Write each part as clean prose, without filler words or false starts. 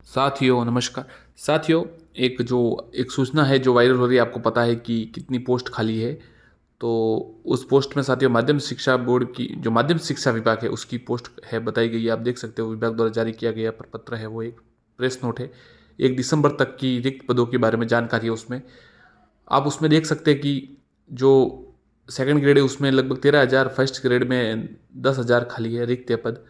साथियों नमस्कार। साथियों, एक सूचना है जो वायरल हो रही है। आपको पता है कि कितनी पोस्ट खाली है। तो उस पोस्ट में साथियों माध्यमिक शिक्षा बोर्ड की जो माध्यमिक शिक्षा विभाग है उसकी पोस्ट है बताई गई है। आप देख सकते हो विभाग द्वारा जारी किया गया प्रपत्र है, वो एक प्रेस नोट है। 1 दिसंबर तक की रिक्त पदों के बारे में जानकारी है उसमें। आप उसमें देख सकते हैं कि जो सेकंड ग्रेड है उसमें लगभग 13,000, फर्स्ट ग्रेड में 10,000 खाली है, रिक्त है पद।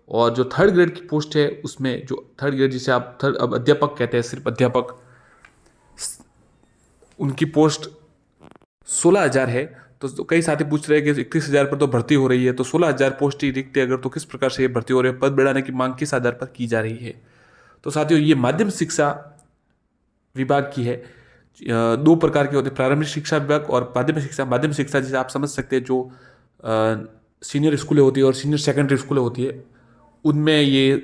और जो थर्ड ग्रेड की पोस्ट है उसमें जो थर्ड ग्रेड जिसे आप थर्ड अब अध्यापक कहते हैं, सिर्फ अध्यापक, उनकी पोस्ट 16,000 है। तो कई साथी पूछ रहे हैं कि 31,000 पर तो भर्ती हो रही है, तो 16,000 पोस्ट ही रिक्त है अगर, तो किस प्रकार से ये भर्ती हो रही है, पद बढ़ाने की मांग किस आधार पर की जा रही है। तो साथियों ये माध्यमिक शिक्षा विभाग की है। दो प्रकार के होते हैं, प्रारंभिक शिक्षा विभाग और माध्यमिक शिक्षा। माध्यमिक शिक्षा जिसे आप समझ सकते हैं जो सीनियर स्कूलें होती है और सीनियर सेकेंडरी स्कूलें होती है, उनमें ये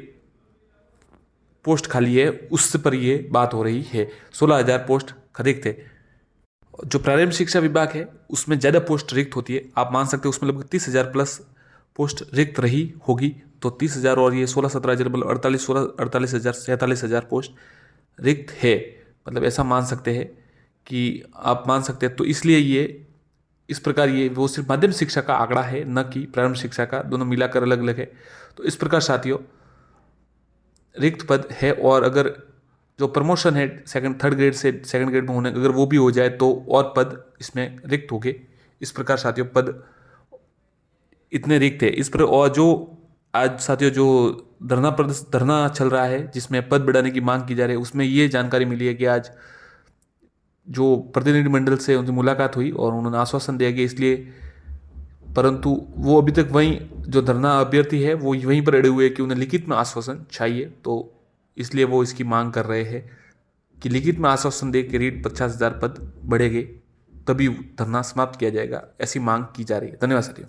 पोस्ट खाली है, उस पर ये बात हो रही है। 16,000 पोस्ट रिक्त है। जो प्रारंभिक शिक्षा विभाग है उसमें ज़्यादा पोस्ट रिक्त होती है। आप मान सकते हैं उसमें लगभग 30,000 प्लस पोस्ट रिक्त रही होगी। तो 30,000 और ये 16-17,000 मतलब 48,000 47,000 पोस्ट रिक्त है। मतलब ऐसा मान सकते हैं कि आप मान सकते हैं। तो इसलिए ये इस प्रकार ये वो सिर्फ माध्यमिक शिक्षा का आंकड़ा है, न कि प्रारंभिक शिक्षा का, दोनों मिलाकर अलग अलग है। तो इस प्रकार साथियों रिक्त पद है। और अगर जो प्रमोशन है सेकंड थर्ड ग्रेड से सेकंड ग्रेड में होने, अगर वो भी हो जाए तो और पद इसमें रिक्त हो गए। इस प्रकार साथियों पद इतने रिक्त है इस पर। और जो आज साथियों जो धरना चल रहा है जिसमें पद बढ़ाने की मांग की जा रही है, उसमें ये जानकारी मिली है कि आज जो प्रतिनिधिमंडल से उनकी मुलाकात हुई और उन्होंने आश्वासन दिया कि इसलिए, परंतु वो अभी तक वहीं जो धरना अभ्यर्थी है वो वहीं पर अड़े हुए हैं कि उन्हें लिखित में आश्वासन चाहिए। तो इसलिए वो इसकी मांग कर रहे हैं कि लिखित में आश्वासन दे के रीट 50,000 पद बढ़ेंगे तभी धरना समाप्त किया जाएगा। ऐसी मांग की जा रही है। धन्यवाद साथियों।